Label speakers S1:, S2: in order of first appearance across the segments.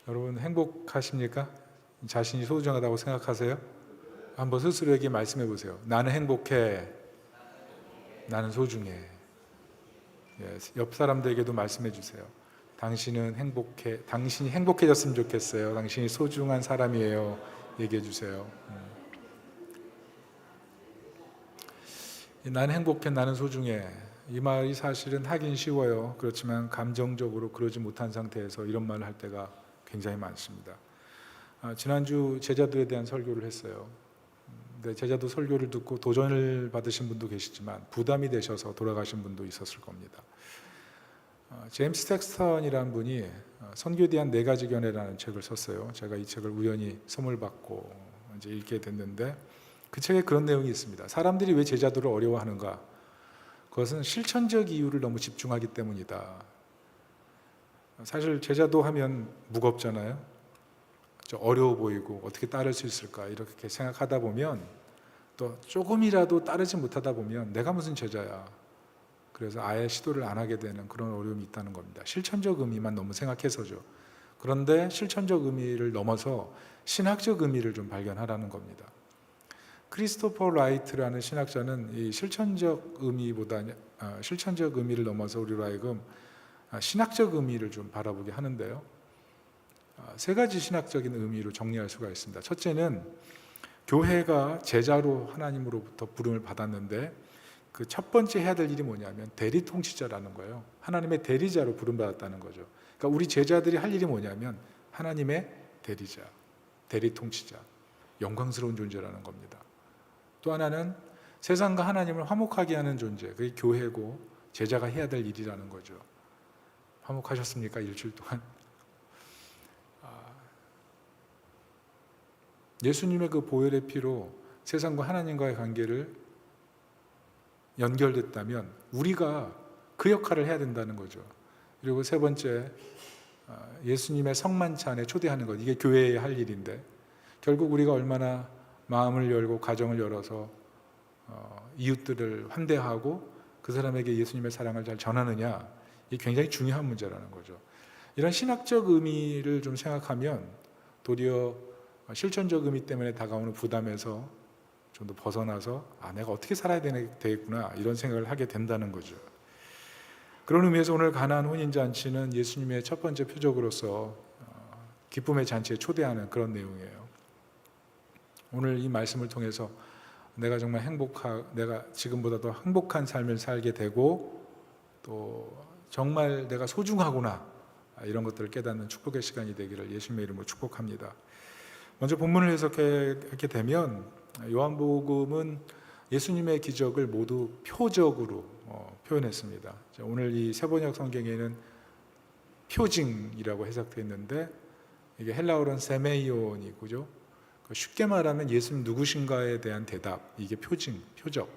S1: 여러분 행복하십니까? 자신이 소중하다고 생각하세요? 한번 스스로에게 말씀해 보세요. 나는 행복해. 나는 소중해. 예, 옆 사람들에게도 말씀해 주세요. 당신은 행복해. 당신이 행복해졌으면 좋겠어요. 당신이 소중한 사람이에요. 얘기해 주세요. 나는 행복해. 나는 소중해. 이 말이 사실은 하긴 쉬워요. 그렇지만 감정적으로 그러지 못한 상태에서 이런 말을 할 때가 굉장히 많습니다. 지난주 제자도에 대한 설교를 했어요. 근데 제자도 설교를 듣고 도전을 받으신 분도 계시지만 부담이 되셔서 돌아가신 분도 있었을 겁니다. 제임스 텍스턴이라는 분이 선교에 대한 4가지 견해라는 책을 썼어요. 제가 이 책을 우연히 선물 받고 이제 읽게 됐는데 그 책에 그런 내용이 있습니다. 사람들이 왜 제자도를 어려워하는가? 그것은 실천적 이유를 너무 집중하기 때문이다. 사실 제자도 하면 무겁잖아요. 어려워 보이고 어떻게 따를 수 있을까 이렇게 생각하다 보면 또 조금이라도 따르지 못하다 보면 내가 무슨 제자야. 그래서 아예 시도를 안 하게 되는 그런 어려움이 있다는 겁니다. 실천적 의미만 너무 생각해서죠. 그런데 실천적 의미를 넘어서 신학적 의미를 좀 발견하라는 겁니다. 크리스토퍼 라이트라는 신학자는 이 실천적 의미를 넘어서 우리로 하여금 신학적 의미를 좀 바라보게 하는데요. 3가지 신학적인 의미로 정리할 수가 있습니다. 첫째는 교회가 제자로 하나님으로부터 부름을 받았는데 그 첫 번째 해야 될 일이 뭐냐면 대리 통치자라는 거예요. 하나님의 대리자로 부름받았다는 거죠. 그러니까 우리 제자들이 할 일이 뭐냐면 하나님의 대리자, 대리 통치자, 영광스러운 존재라는 겁니다. 또 하나는 세상과 하나님을 화목하게 하는 존재, 그게 교회고 제자가 해야 될 일이라는 거죠. 화목하셨습니까? 일주일 동안? 예수님의 그 보혈의 피로 세상과 하나님과의 관계를 연결됐다면 우리가 그 역할을 해야 된다는 거죠. 그리고 3번째, 예수님의 성만찬에 초대하는 것, 이게 교회의 할 일인데 결국 우리가 얼마나 마음을 열고 가정을 열어서 이웃들을 환대하고 그 사람에게 예수님의 사랑을 잘 전하느냐, 이게 굉장히 중요한 문제라는 거죠. 이런 신학적 의미를 좀 생각하면 도리어 실천적 의미 때문에 다가오는 부담에서 좀 더 벗어나서 내가 어떻게 살아야 되겠구나 이런 생각을 하게 된다는 거죠. 그런 의미에서 오늘 가나안 혼인잔치는 예수님의 첫 번째 표적으로서 기쁨의 잔치에 초대하는 그런 내용이에요. 오늘 이 말씀을 통해서 내가 정말 내가 지금보다 더 행복한 삶을 살게 되고 또 정말 내가 소중하구나 이런 것들을 깨닫는 축복의 시간이 되기를 예수님의 이름으로 축복합니다. 먼저 본문을 해석하게 되면 요한복음은 예수님의 기적을 모두 표적으로 표현했습니다. 오늘 이 세번역 성경에는 표징이라고 해석되어 있는데 이게 헬라어로는 세메이온이고요. 쉽게 말하면 예수님 누구신가에 대한 대답, 이게 표징, 표적.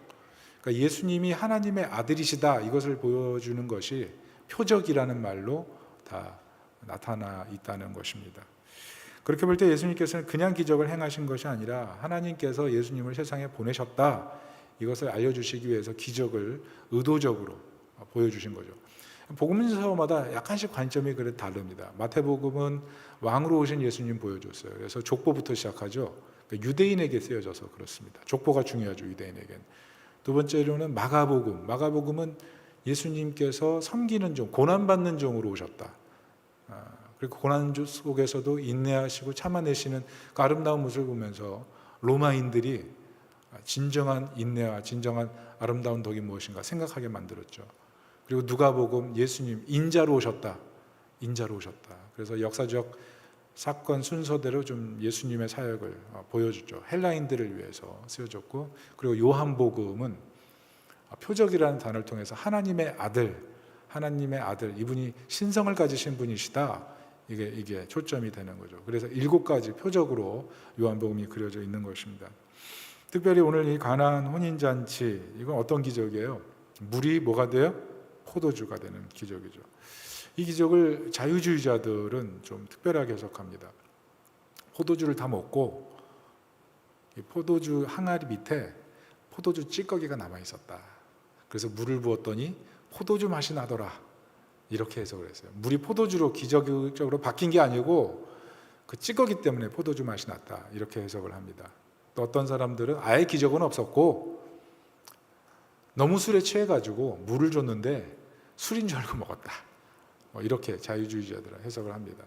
S1: 그러니까 예수님이 하나님의 아들이시다 이것을 보여주는 것이 표적이라는 말로 다 나타나 있다는 것입니다. 그렇게 볼 때 예수님께서는 그냥 기적을 행하신 것이 아니라 하나님께서 예수님을 세상에 보내셨다 이것을 알려주시기 위해서 기적을 의도적으로 보여주신 거죠. 복음서마다 약간씩 관점이 그래 다릅니다. 마태복음은 왕으로 오신 예수님 보여줬어요. 그래서 족보부터 시작하죠. 그러니까 유대인에게 쓰여져서 그렇습니다. 족보가 중요하죠, 유대인에겐. 두 번째로는 마가복음은 예수님께서 섬기는 종, 고난받는 종으로 오셨다. 그리고 고난 속에서도 인내하시고 참아내시는 그 아름다운 모습을 보면서 로마인들이 진정한 인내와 진정한 아름다운 덕이 무엇인가 생각하게 만들었죠. 그리고 누가복음 예수님 인자로 오셨다. 그래서 역사적 사건 순서대로 좀 예수님의 사역을 보여주죠. 헬라인들을 위해서 쓰여졌고, 그리고 요한복음은 표적이라는 단어를 통해서 하나님의 아들, 이분이 신성을 가지신 분이시다. 이게 초점이 되는 거죠. 그래서 7가지 표적으로 요한복음이 그려져 있는 것입니다. 특별히 오늘 이 가나안 혼인잔치, 이건 어떤 기적이에요? 물이 뭐가 돼요? 포도주가 되는 기적이죠. 이 기적을 자유주의자들은 좀 특별하게 해석합니다. 포도주를 다 먹고 이 포도주 항아리 밑에 포도주 찌꺼기가 남아 있었다. 그래서 물을 부었더니 포도주 맛이 나더라. 이렇게 해석을 했어요. 물이 포도주로 기적적으로 바뀐 게 아니고 그 찌꺼기 때문에 포도주 맛이 났다 이렇게 해석을 합니다. 또 어떤 사람들은 아예 기적은 없었고 너무 술에 취해가지고 물을 줬는데 술인 줄 알고 먹었다, 이렇게 자유주의자들은 해석을 합니다.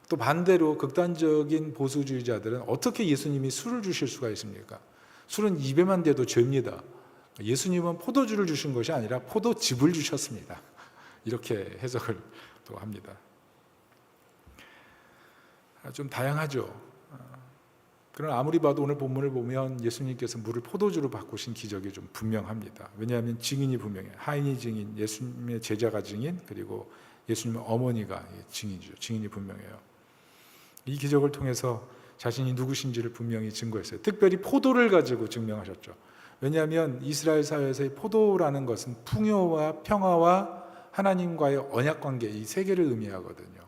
S1: 또 반대로 극단적인 보수주의자들은 어떻게 예수님이 술을 주실 수가 있습니까? 술은 입에만 대도 죄입니다. 예수님은 포도주를 주신 것이 아니라 포도즙을 주셨습니다. 이렇게 해석을 또 합니다. 좀 다양하죠. 그러나 아무리 봐도 오늘 본문을 보면 예수님께서 물을 포도주로 바꾸신 기적이 좀 분명합니다. 왜냐하면 증인이 분명해요. 하인이 증인, 예수님의 제자가 증인, 그리고 예수님의 어머니가 증인이죠. 증인이 분명해요. 이 기적을 통해서 자신이 누구신지를 분명히 증거했어요. 특별히 포도를 가지고 증명하셨죠. 왜냐하면 이스라엘 사회에서의 포도라는 것은 풍요와 평화와 하나님과의 언약관계, 이 세 개를 의미하거든요.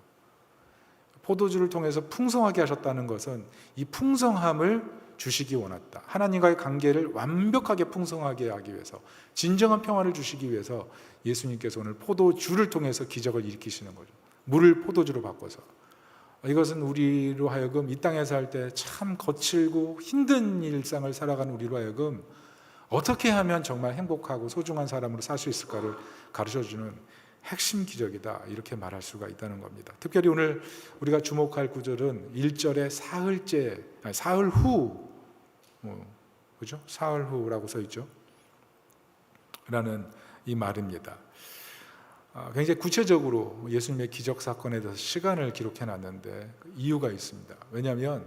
S1: 포도주를 통해서 풍성하게 하셨다는 것은 이 풍성함을 주시기 원했다. 하나님과의 관계를 완벽하게 풍성하게 하기 위해서, 진정한 평화를 주시기 위해서 예수님께서 오늘 포도주를 통해서 기적을 일으키시는 거죠. 물을 포도주로 바꿔서. 이것은 우리로 하여금 이 땅에 살 때 참 거칠고 힘든 일상을 살아가는 우리로 하여금 어떻게 하면 정말 행복하고 소중한 사람으로 살 수 있을까를 가르쳐주는 핵심 기적이다, 이렇게 말할 수가 있다는 겁니다. 특별히 오늘 우리가 주목할 구절은 1절에 사흘 후, 그죠? 사흘 후라고 써 있죠. 라는 이 말입니다. 굉장히 구체적으로 예수님의 기적 사건에 대해서 시간을 기록해 놨는데 이유가 있습니다. 왜냐하면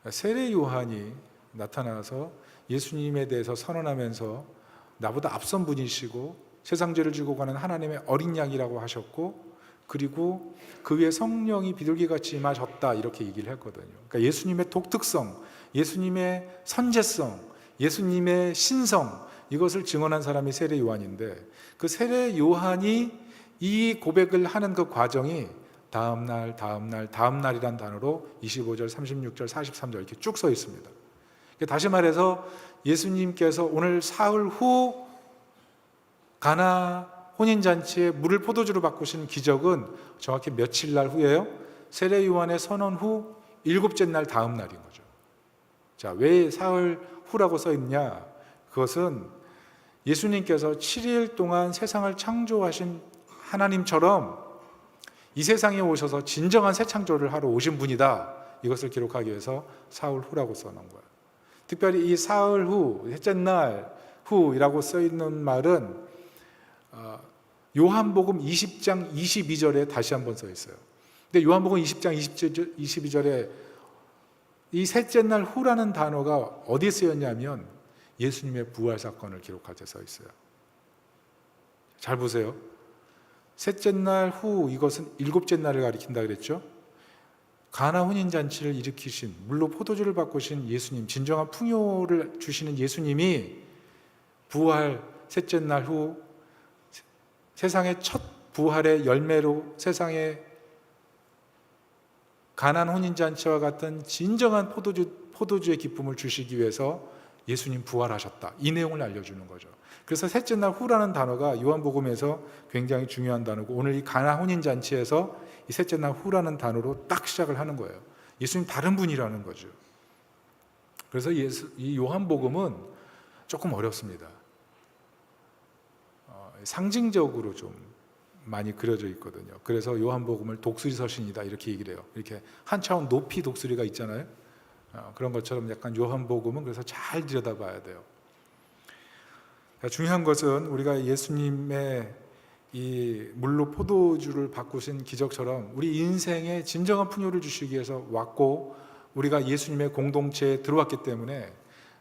S1: 세례 요한이 나타나서 예수님에 대해서 선언하면서 나보다 앞선 분이시고 세상 죄를 지고 가는 하나님의 어린 양이라고 하셨고, 그리고 그 위에 성령이 비둘기같이 임하셨다, 이렇게 얘기를 했거든요. 그러니까 예수님의 독특성, 예수님의 선제성, 예수님의 신성, 이것을 증언한 사람이 세례 요한인데, 그 세례 요한이 이 고백을 하는 그 과정이 다음날이란 단어로 25절, 36절, 43절 이렇게 쭉 써 있습니다. 다시 말해서 예수님께서 오늘 사흘 후 가나 혼인잔치에 물을 포도주로 바꾸신 기적은 정확히 며칠 날 후예요? 세례 요한의 선언 후 7째 날 다음 날인 거죠. 자, 왜 사흘 후라고 써 있냐? 그것은 예수님께서 7일 동안 세상을 창조하신 하나님처럼 이 세상에 오셔서 진정한 새 창조를 하러 오신 분이다, 이것을 기록하기 위해서 사흘 후라고 써놓은 거예요. 특별히 이 사흘 후, 셋째 날 후이라고 써 있는 말은 요한복음 20장 22절에 다시 한번 써 있어요. 근데 요한복음 20장 22절에 이 셋째 날 후라는 단어가 어디에 쓰였냐면 예수님의 부활 사건을 기록할 때 써 있어요. 잘 보세요. 셋째 날 후, 이것은 7째 날을 가리킨다 그랬죠. 가나 혼인잔치를 일으키신, 물로 포도주를 바꾸신 예수님, 진정한 풍요를 주시는 예수님이 부활 셋째 날 후 세상의 첫 부활의 열매로 세상에 가나안 혼인잔치와 같은 진정한 포도주의 기쁨을 주시기 위해서 예수님 부활하셨다, 이 내용을 알려주는 거죠. 그래서 셋째 날 후라는 단어가 요한복음에서 굉장히 중요한 단어고, 오늘 이 가나 혼인잔치에서 이 셋째 날 후라는 단어로 딱 시작을 하는 거예요. 예수님 다른 분이라는 거죠. 그래서 이 요한복음은 조금 어렵습니다. 상징적으로 좀 많이 그려져 있거든요. 그래서 요한복음을 독수리 서신이다, 이렇게 얘기를 해요. 이렇게 한 차원 높이 독수리가 있잖아요. 그런 것처럼 약간 요한복음은 그래서 잘 들여다봐야 돼요. 중요한 것은 우리가 예수님의 이 물로 포도주를 바꾸신 기적처럼 우리 인생에 진정한 풍요를 주시기 위해서 왔고, 우리가 예수님의 공동체에 들어왔기 때문에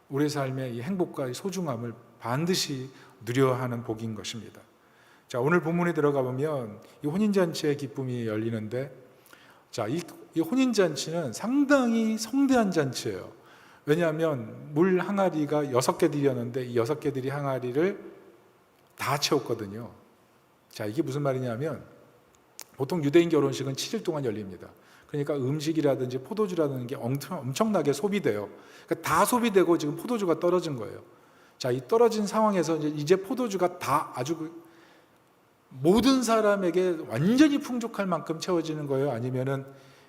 S1: 우리 삶의 이 행복과 이 소중함을 반드시 누려야 하는 복인 것입니다. 자, 오늘 본문에 들어가 보면 이 혼인잔치의 기쁨이 열리는데, 자, 이 혼인잔치는 상당히 성대한 잔치예요. 왜냐하면 물 항아리가 6개들이었는데 이 6개들이 항아리를 다 채웠거든요. 자, 이게 무슨 말이냐면 보통 유대인 결혼식은 7일 동안 열립니다. 그러니까 음식이라든지 포도주라는 게 엄청나게 소비돼요. 그러니까 다 소비되고 지금 포도주가 떨어진 거예요. 자, 이 떨어진 상황에서 이제 포도주가 다 아주 모든 사람에게 완전히 풍족할 만큼 채워지는 거예요? 아니면은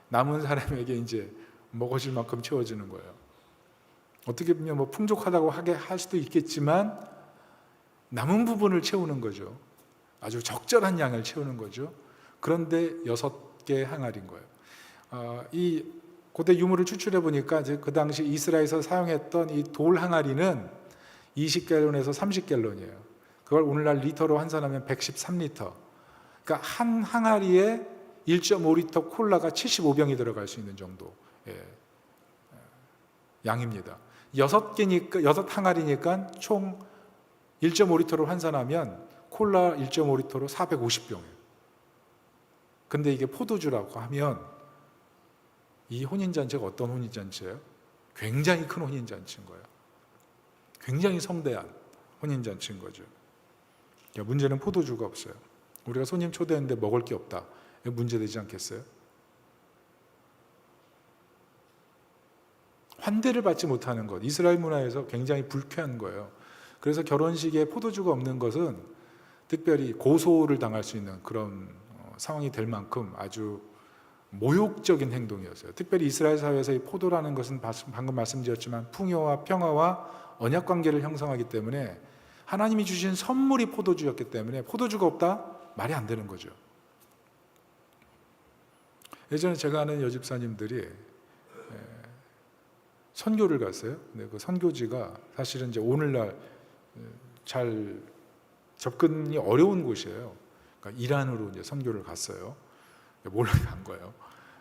S1: 남은 사람에게 이제 먹어질 만큼 채워주는 거예요. 어떻게 보면 뭐 풍족하다고 하게 할 수도 있겠지만 남은 부분을 채우는 거죠. 아주 적절한 양을 채우는 거죠. 그런데 6개의 항아리인 거예요. 이 고대 유물을 추출해 보니까 이제 그 당시 이스라엘에서 사용했던 이 돌 항아리는 20갤론에서 30갤론이에요. 그걸 오늘날 리터로 환산하면 113리터. 그러니까 한 항아리에 1.5리터 콜라가 75병이 들어갈 수 있는 정도 양입니다. 6항아리니까 총 1.5리터로 환산하면 콜라 1.5리터로 450병이에요. 근데 이게 포도주라고 하면 이 혼인잔치가 어떤 혼인잔치예요? 굉장히 큰 혼인잔치인 거예요. 굉장히 성대한 혼인잔치인 거죠. 문제는 포도주가 없어요. 우리가 손님 초대했는데 먹을 게 없다. 이거 문제되지 않겠어요? 환대를 받지 못하는 것, 이스라엘 문화에서 굉장히 불쾌한 거예요. 그래서 결혼식에 포도주가 없는 것은 특별히 고소를 당할 수 있는 그런 상황이 될 만큼 아주 모욕적인 행동이었어요. 특별히 이스라엘 사회에서 이 포도라는 것은 방금 말씀드렸지만 풍요와 평화와 언약 관계를 형성하기 때문에 하나님이 주신 선물이 포도주였기 때문에 포도주가 없다? 말이 안 되는 거죠. 예전에 제가 아는 여집사님들이 선교를 갔어요. 근데 그 선교지가 사실은 이제 오늘날 잘 접근이 어려운 곳이에요. 그러니까 이란으로 이제 선교를 갔어요. 몰래 간 거예요.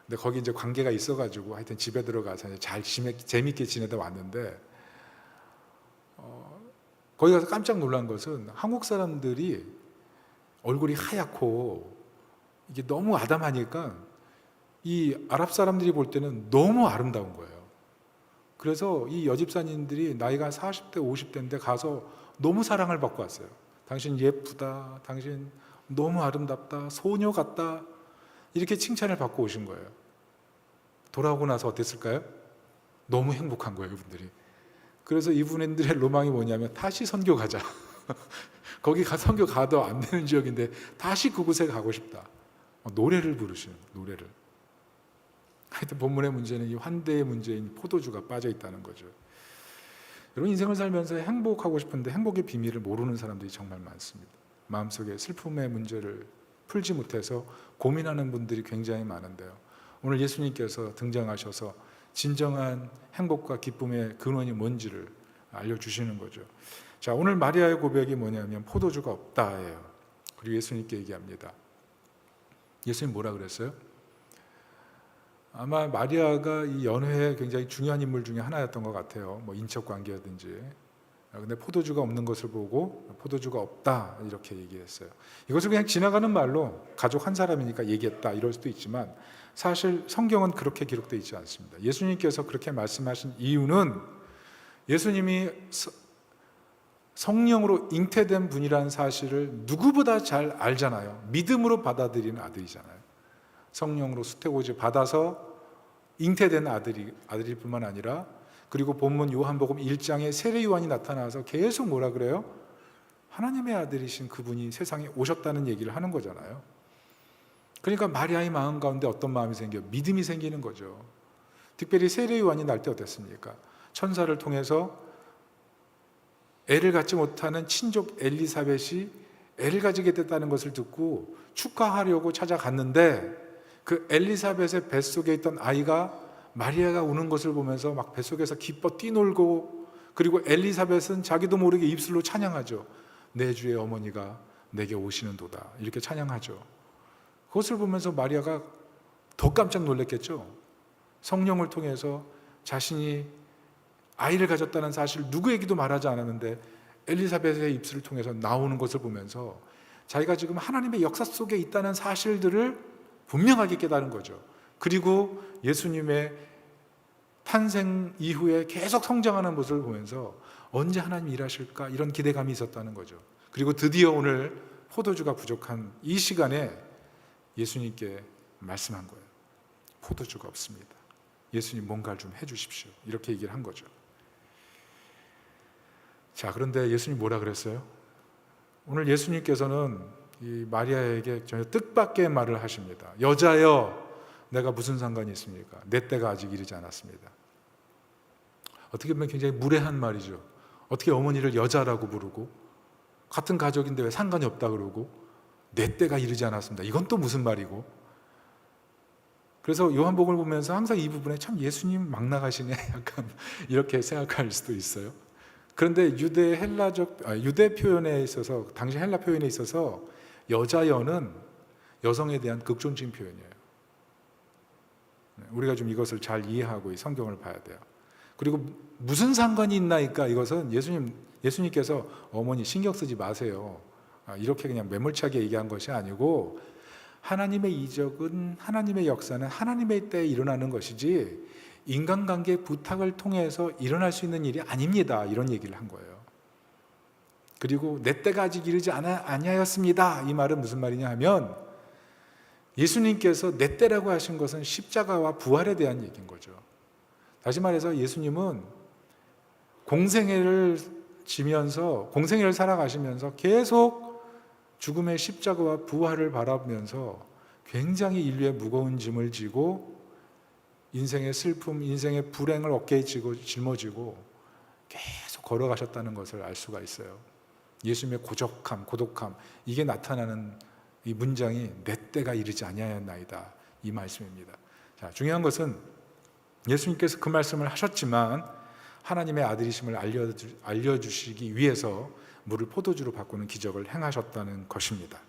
S1: 근데 거기 이제 관계가 있어가지고 하여튼 집에 들어가서 잘 재밌게 지내다 왔는데 거기 가서 깜짝 놀란 것은 한국 사람들이 얼굴이 하얗고 이게 너무 아담하니까 이 아랍 사람들이 볼 때는 너무 아름다운 거예요. 그래서 이 여집사님들이 나이가 40대, 50대인데 가서 너무 사랑을 받고 왔어요. 당신 예쁘다, 당신 너무 아름답다, 소녀 같다, 이렇게 칭찬을 받고 오신 거예요. 돌아오고 나서 어땠을까요? 너무 행복한 거예요, 이분들이. 그래서 이분들의 로망이 뭐냐면 다시 선교 가자. 거기 선교 가도 안 되는 지역인데 다시 그곳에 가고 싶다. 노래를 부르시는, 노래를. 하여튼 본문의 문제는 이 환대의 문제인 포도주가 빠져 있다는 거죠. 여러분, 인생을 살면서 행복하고 싶은데 행복의 비밀을 모르는 사람들이 정말 많습니다. 마음속에 슬픔의 문제를 풀지 못해서 고민하는 분들이 굉장히 많은데요. 오늘 예수님께서 등장하셔서 진정한 행복과 기쁨의 근원이 뭔지를 알려주시는 거죠. 자, 오늘 마리아의 고백이 뭐냐면 포도주가 없다예요. 그리고 예수님께 얘기합니다. 예수님 뭐라 그랬어요? 아마 마리아가 이 연회에 굉장히 중요한 인물 중에 하나였던 것 같아요. 뭐 인척 관계라든지. 근데 포도주가 없는 것을 보고 포도주가 없다 이렇게 얘기했어요. 이것을 그냥 지나가는 말로 가족 한 사람이니까 얘기했다 이럴 수도 있지만 사실 성경은 그렇게 기록되어 있지 않습니다. 예수님께서 그렇게 말씀하신 이유는 예수님이 성령으로 잉태된 분이라는 사실을 누구보다 잘 알잖아요. 믿음으로 받아들이는 아들이잖아요. 성령으로 수태고지 받아서 잉태된 아들일 뿐만 아니라 그리고 본문 요한복음 1장에 세례 요한이 나타나서 계속 뭐라 그래요? 하나님의 아들이신 그분이 세상에 오셨다는 얘기를 하는 거잖아요. 그러니까 마리아의 마음 가운데 어떤 마음이 생겨요? 믿음이 생기는 거죠. 특별히 세례 요한이 날 때 어땠습니까? 천사를 통해서 애를 갖지 못하는 친족 엘리사벳이 애를 가지게 됐다는 것을 듣고 축하하려고 찾아갔는데 그 엘리사벳의 뱃속에 있던 아이가 마리아가 우는 것을 보면서 막 뱃속에서 기뻐 뛰놀고 그리고 엘리사벳은 자기도 모르게 입술로 찬양하죠. 내 주의 어머니가 내게 오시는도다 이렇게 찬양하죠. 그것을 보면서 마리아가 더 깜짝 놀랐겠죠. 성령을 통해서 자신이 아이를 가졌다는 사실 누구에게도 말하지 않았는데 엘리사벳의 입술을 통해서 나오는 것을 보면서 자기가 지금 하나님의 역사 속에 있다는 사실들을 분명하게 깨달은 거죠. 그리고 예수님의 탄생 이후에 계속 성장하는 모습을 보면서 언제 하나님이 일하실까 이런 기대감이 있었다는 거죠. 그리고 드디어 오늘 포도주가 부족한 이 시간에 예수님께 말씀한 거예요. 포도주가 없습니다. 예수님 뭔가를 좀 해주십시오. 이렇게 얘기를 한 거죠. 자, 그런데 예수님 뭐라 그랬어요? 오늘 예수님께서는 이 마리아에게 전혀 뜻밖의 말을 하십니다. 여자여, 내가 무슨 상관이 있습니까? 내 때가 아직 이르지 않았습니다. 어떻게 보면 굉장히 무례한 말이죠. 어떻게 어머니를 여자라고 부르고 같은 가족인데 왜 상관이 없다 그러고 내 때가 이르지 않았습니다. 이건 또 무슨 말이고. 그래서 요한복음을 보면서 항상 이 부분에 참 예수님 막 나가시네 약간 이렇게 생각할 수도 있어요. 그런데 유대 표현에 있어서, 당시 헬라 표현에 있어서 여자여는 여성에 대한 극존칭 표현이에요. 우리가 좀 이것을 잘 이해하고 이 성경을 봐야 돼요. 그리고 무슨 상관이 있나니까 이것은 예수님께서 어머니 신경 쓰지 마세요, 이렇게 그냥 매몰차게 얘기한 것이 아니고, 하나님의 이적은, 하나님의 역사는 하나님의 때에 일어나는 것이지 인간관계 부탁을 통해서 일어날 수 있는 일이 아닙니다, 이런 얘기를 한 거예요. 그리고 내 때가 아직 이르지 아니하였습니다, 이 말은 무슨 말이냐 하면 예수님께서 내 때라고 하신 것은 십자가와 부활에 대한 얘기인 거죠. 다시 말해서 예수님은 공생애를 살아가시면서 계속 죽음의 십자가와 부활을 바라보면서 굉장히 인류의 무거운 짐을 지고 인생의 슬픔, 인생의 불행을 어깨에 짊어지고 계속 걸어가셨다는 것을 알 수가 있어요. 예수님의 고독함, 이게 나타나는 이 문장이 내 때가 이르지 아니하였나이다, 이 말씀입니다. 자, 중요한 것은 예수님께서 그 말씀을 하셨지만 하나님의 아들이심을 알려주시기 위해서 물을 포도주로 바꾸는 기적을 행하셨다는 것입니다.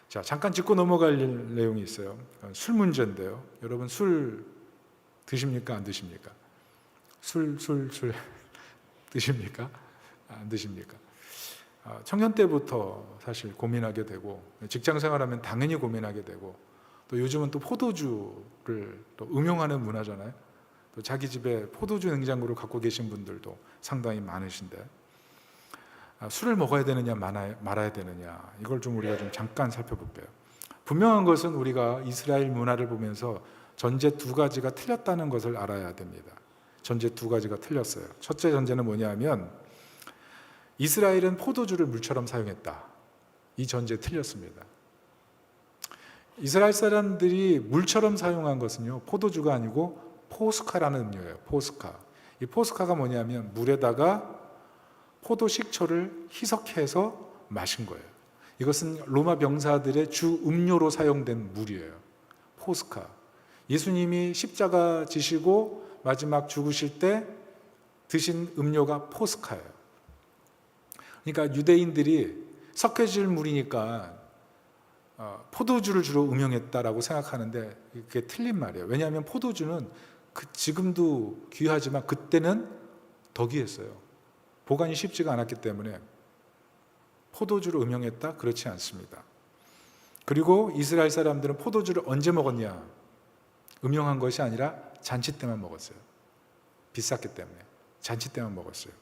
S1: 자, 잠깐 짚고 넘어갈 내용이 있어요. 술 문제인데요. 여러분 술 드십니까? 안 드십니까? 술 드십니까? 안 드십니까? 청년 때부터 사실 고민하게 되고, 직장 생활하면 당연히 고민하게 되고, 또 요즘은 또 포도주를 또 응용하는 문화잖아요. 또 자기 집에 포도주 냉장고를 갖고 계신 분들도 상당히 많으신데, 술을 먹어야 되느냐 말아야 되느냐, 이걸 좀 우리가 좀 잠깐 살펴볼게요. 분명한 것은 우리가 이스라엘 문화를 보면서 전제 두 가지가 틀렸다는 것을 알아야 됩니다. 전제 두 가지가 틀렸어요. 첫째 전제는 뭐냐면 이스라엘은 포도주를 물처럼 사용했다, 이 전제 틀렸습니다. 이스라엘 사람들이 물처럼 사용한 것은요, 포도주가 아니고 포스카라는 음료예요. 포스카. 이 포스카가 뭐냐면 물에다가 포도 식초를 희석해서 마신 거예요. 이것은 로마 병사들의 주 음료로 사용된 물이에요. 포스카. 예수님이 십자가 지시고 마지막 죽으실 때 드신 음료가 포스카예요. 그러니까 유대인들이 석회질 물이니까 포도주를 주로 음용했다라고 생각하는데 그게 틀린 말이에요. 왜냐하면 포도주는 지금도 귀하지만 그때는 더 귀했어요. 보관이 쉽지가 않았기 때문에 포도주를 음용했다? 그렇지 않습니다. 그리고 이스라엘 사람들은 포도주를 언제 먹었냐? 음용한 것이 아니라 잔치 때만 먹었어요. 비쌌기 때문에 잔치 때만 먹었어요.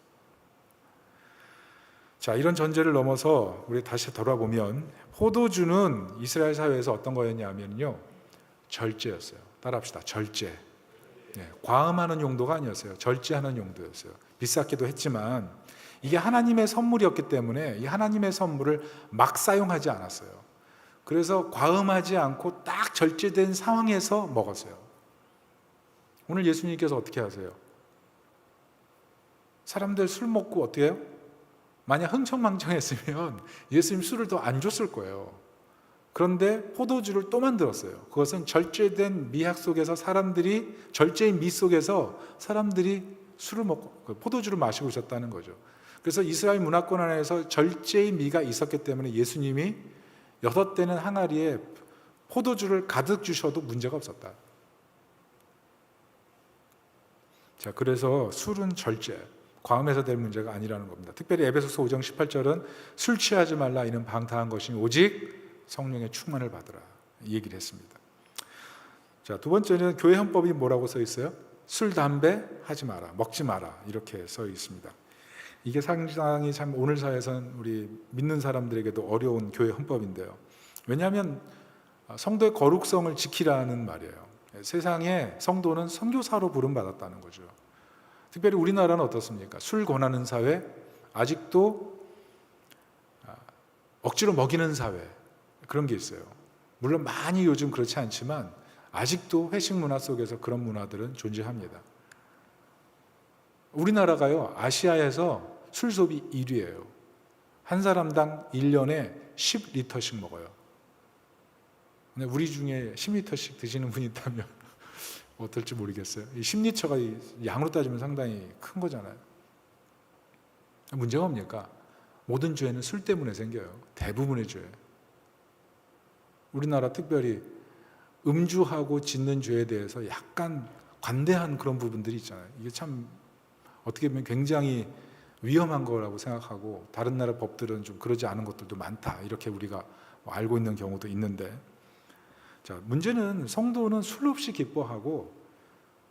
S1: 자, 이런 전제를 넘어서 우리 다시 돌아보면 포도주는 이스라엘 사회에서 어떤 거였냐면요, 절제였어요. 따라합시다. 절제. 과음하는 용도가 아니었어요. 절제하는 용도였어요. 비쌌기도 했지만 이게 하나님의 선물이었기 때문에 이 하나님의 선물을 막 사용하지 않았어요. 그래서 과음하지 않고 딱 절제된 상황에서 먹었어요. 오늘 예수님께서 어떻게 하세요? 사람들 술 먹고 어떻게 해요? 만약 흥청망청했으면 예수님 술을 더 안 줬을 거예요. 그런데 포도주를 또 만들었어요. 그것은 절제된 미학 속에서 절제의 미 속에서 사람들이 술을 먹고 포도주를 마시고 있었다는 거죠. 그래서 이스라엘 문화권 안에서 절제의 미가 있었기 때문에 예수님이 6대는 항아리에 포도주를 가득 주셔도 문제가 없었다. 자, 그래서 술은 절제, 과음해서 될 문제가 아니라는 겁니다. 특별히 에베소서 5장 18절은 술 취하지 말라, 이는 방탕한 것이니 오직 성령의 충만을 받으라, 이 얘기를 했습니다. 자, 두 번째는 교회 헌법이 뭐라고 써 있어요? 술, 담배 하지 마라, 먹지 마라, 이렇게 써 있습니다. 이게 상당히 참 오늘 사회에서는 우리 믿는 사람들에게도 어려운 교회 헌법인데요. 왜냐하면 성도의 거룩성을 지키라는 말이에요. 세상에 성도는 선교사로 부름받았다는 거죠. 특별히 우리나라는 어떻습니까? 술 권하는 사회, 아직도 억지로 먹이는 사회, 그런 게 있어요. 물론 많이 요즘 그렇지 않지만 아직도 회식 문화 속에서 그런 문화들은 존재합니다. 우리나라가요, 아시아에서 술 소비 1위예요. 한 사람당 1년에 10리터씩 먹어요. 근데 우리 중에 10리터씩 드시는 분이 있다면 어떨지 모르겠어요. 이 10리터가 양으로 따지면 상당히 큰 거잖아요. 문제가 뭡니까? 모든 죄는 술 때문에 생겨요. 대부분의 죄. 우리나라 특별히 음주하고 짓는 죄에 대해서 약간 관대한 그런 부분들이 있잖아요. 이게 참 어떻게 보면 굉장히 위험한 거라고 생각하고 다른 나라 법들은 좀 그러지 않은 것들도 많다, 이렇게 우리가 알고 있는 경우도 있는데, 자, 문제는 성도는 술 없이 기뻐하고,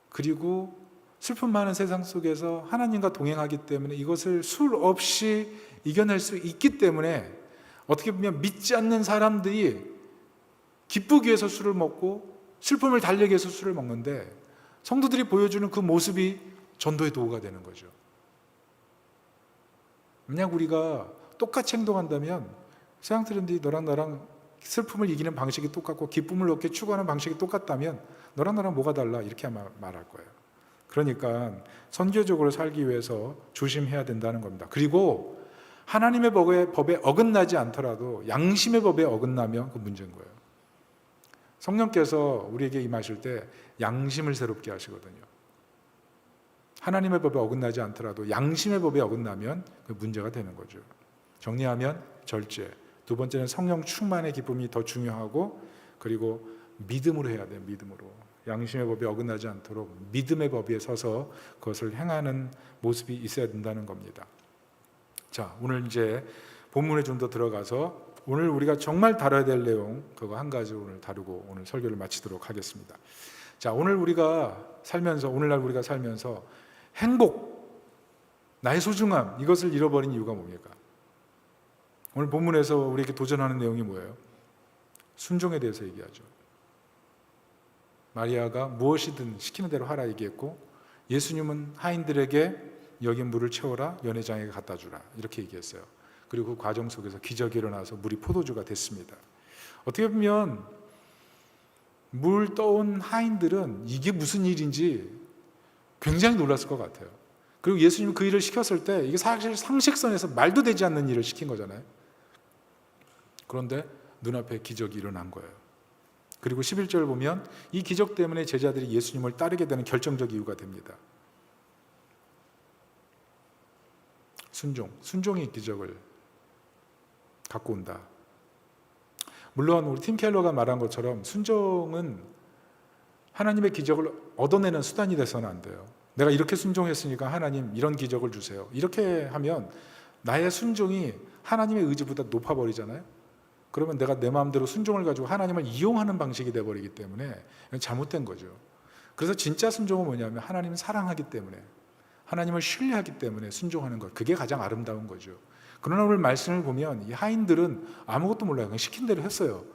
S1: 그리고 슬픔 많은 세상 속에서 하나님과 동행하기 때문에 이것을 술 없이 이겨낼 수 있기 때문에 어떻게 보면 믿지 않는 사람들이 기쁘기 위해서 술을 먹고 슬픔을 달래기 위해서 술을 먹는데, 성도들이 보여주는 그 모습이 전도의 도구가 되는 거죠. 만약 우리가 똑같이 행동한다면 세상 사람들이 너랑 나랑 슬픔을 이기는 방식이 똑같고 기쁨을 얻게 추구하는 방식이 똑같다면 너랑 나랑 뭐가 달라, 이렇게 말할 거예요. 그러니까 선교적으로 살기 위해서 조심해야 된다는 겁니다. 그리고 하나님의 법에 어긋나지 않더라도 양심의 법에 어긋나면 그 문제인 거예요. 성령께서 우리에게 임하실 때 양심을 새롭게 하시거든요. 하나님의 법에 어긋나지 않더라도 양심의 법에 어긋나면 그 문제가 되는 거죠. 정리하면 절제, 두 번째는 성령 충만의 기쁨이 더 중요하고, 그리고 믿음으로 해야 돼요. 믿음으로. 양심의 법에 어긋나지 않도록 믿음의 법에 서서 그것을 행하는 모습이 있어야 된다는 겁니다. 자, 오늘 이제 본문에 좀 더 들어가서 오늘 우리가 정말 다뤄야 될 내용, 그거 한 가지 오늘 다루고 오늘 설교를 마치도록 하겠습니다. 자, 오늘날 우리가 살면서 행복, 나의 소중함, 이것을 잃어버린 이유가 뭡니까? 오늘 본문에서 우리에게 도전하는 내용이 뭐예요? 순종에 대해서 얘기하죠. 마리아가 무엇이든 시키는 대로 하라 얘기했고, 예수님은 하인들에게 여기 물을 채워라, 연회장에게 갖다 주라, 이렇게 얘기했어요. 그리고 그 과정 속에서 기적이 일어나서 물이 포도주가 됐습니다. 어떻게 보면 물 떠온 하인들은 이게 무슨 일인지 굉장히 놀랐을 것 같아요. 그리고 예수님이 그 일을 시켰을 때 이게 사실 상식선에서 말도 되지 않는 일을 시킨 거잖아요. 그런데 눈앞에 기적이 일어난 거예요. 그리고 11절 보면 이 기적 때문에 제자들이 예수님을 따르게 되는 결정적 이유가 됩니다. 순종이 기적을 갖고 온다. 물론 우리 팀 켈러가 말한 것처럼 순종은 하나님의 기적을 얻어내는 수단이 돼서는 안 돼요. 내가 이렇게 순종했으니까 하나님 이런 기적을 주세요, 이렇게 하면 나의 순종이 하나님의 의지보다 높아버리잖아요. 그러면 내가 내 마음대로 순종을 가지고 하나님을 이용하는 방식이 돼버리기 때문에 잘못된 거죠. 그래서 진짜 순종은 뭐냐면 하나님을 사랑하기 때문에, 하나님을 신뢰하기 때문에 순종하는 것, 그게 가장 아름다운 거죠. 그러나 오늘 말씀을 보면 이 하인들은 아무것도 몰라요. 그냥 시킨 대로 했어요.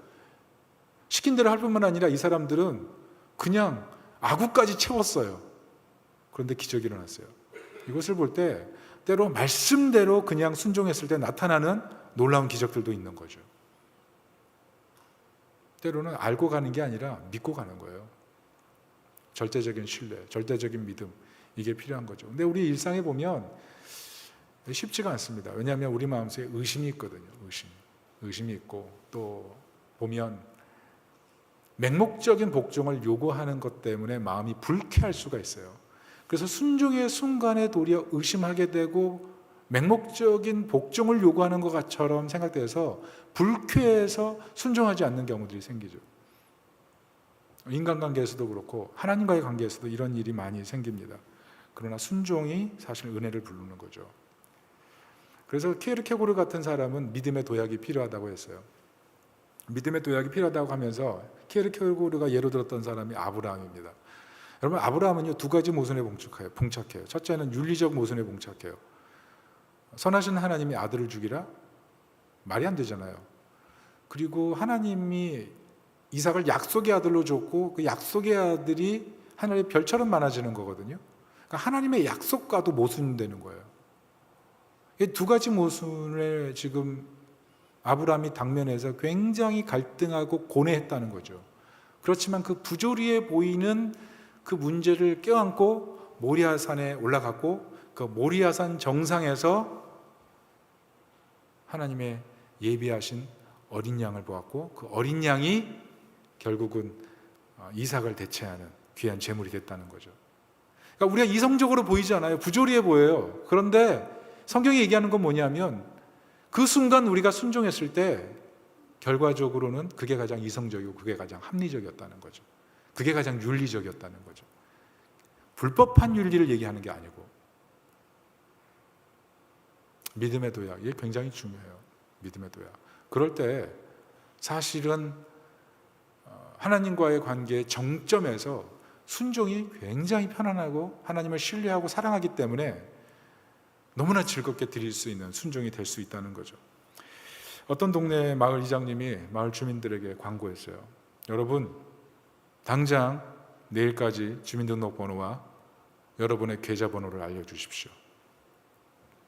S1: 시킨 대로 할 뿐만 아니라 이 사람들은 그냥 아구까지 채웠어요. 그런데 기적이 일어났어요. 이것을 볼 때 때로 말씀대로 그냥 순종했을 때 나타나는 놀라운 기적들도 있는 거죠. 때로는 알고 가는 게 아니라 믿고 가는 거예요. 절대적인 신뢰, 절대적인 믿음, 이게 필요한 거죠. 근데 우리 일상에 보면 쉽지가 않습니다. 왜냐하면 우리 마음속에 의심이 있거든요. 의심이 있고, 또 보면 맹목적인 복종을 요구하는 것 때문에 마음이 불쾌할 수가 있어요. 그래서 순종의 순간에 도리어 의심하게 되고 맹목적인 복종을 요구하는 것처럼 생각돼서 불쾌해서 순종하지 않는 경우들이 생기죠. 인간관계에서도 그렇고 하나님과의 관계에서도 이런 일이 많이 생깁니다. 그러나 순종이 사실 은혜를 부르는 거죠. 그래서 키에르케고르 같은 사람은 믿음의 도약이 필요하다고 했어요. 믿음의 도약이 필요하다고 하면서 키에르케고르가 예로 들었던 사람이 아브라함입니다. 여러분, 아브라함은요, 두 가지 모순에 봉착해요. 첫째는 윤리적 모순에 봉착해요. 선하신 하나님이 아들을 죽이라? 말이 안 되잖아요. 그리고 하나님이 이삭을 약속의 아들로 줬고 그 약속의 아들이 하늘의 별처럼 많아지는 거거든요. 그러니까 하나님의 약속과도 모순되는 거예요. 이 두 가지 모순을 지금 아브라함이 당면해서 굉장히 갈등하고 고뇌했다는 거죠. 그렇지만 그 부조리해 보이는 그 문제를 껴안고 모리아산에 올라갔고 그 모리아산 정상에서 하나님의 예비하신 어린 양을 보았고 그 어린 양이 결국은 이삭을 대체하는 귀한 제물이 됐다는 거죠. 그러니까 우리가 이성적으로 보이지 않아요. 부조리해 보여요. 그런데 성경이 얘기하는 건 뭐냐면 그 순간 우리가 순종했을 때 결과적으로는 그게 가장 이성적이고 그게 가장 합리적이었다는 거죠. 그게 가장 윤리적이었다는 거죠. 불법한 윤리를 얘기하는 게 아니고 믿음의 도약, 이게 굉장히 중요해요. 믿음의 도약. 그럴 때 사실은 하나님과의 관계의 정점에서 순종이 굉장히 편안하고 하나님을 신뢰하고 사랑하기 때문에 너무나 즐겁게 드릴 수 있는 순종이 될 수 있다는 거죠. 어떤 동네 마을 이장님이 마을 주민들에게 광고했어요. 여러분, 당장 내일까지 주민등록번호와 여러분의 계좌번호를 알려주십시오.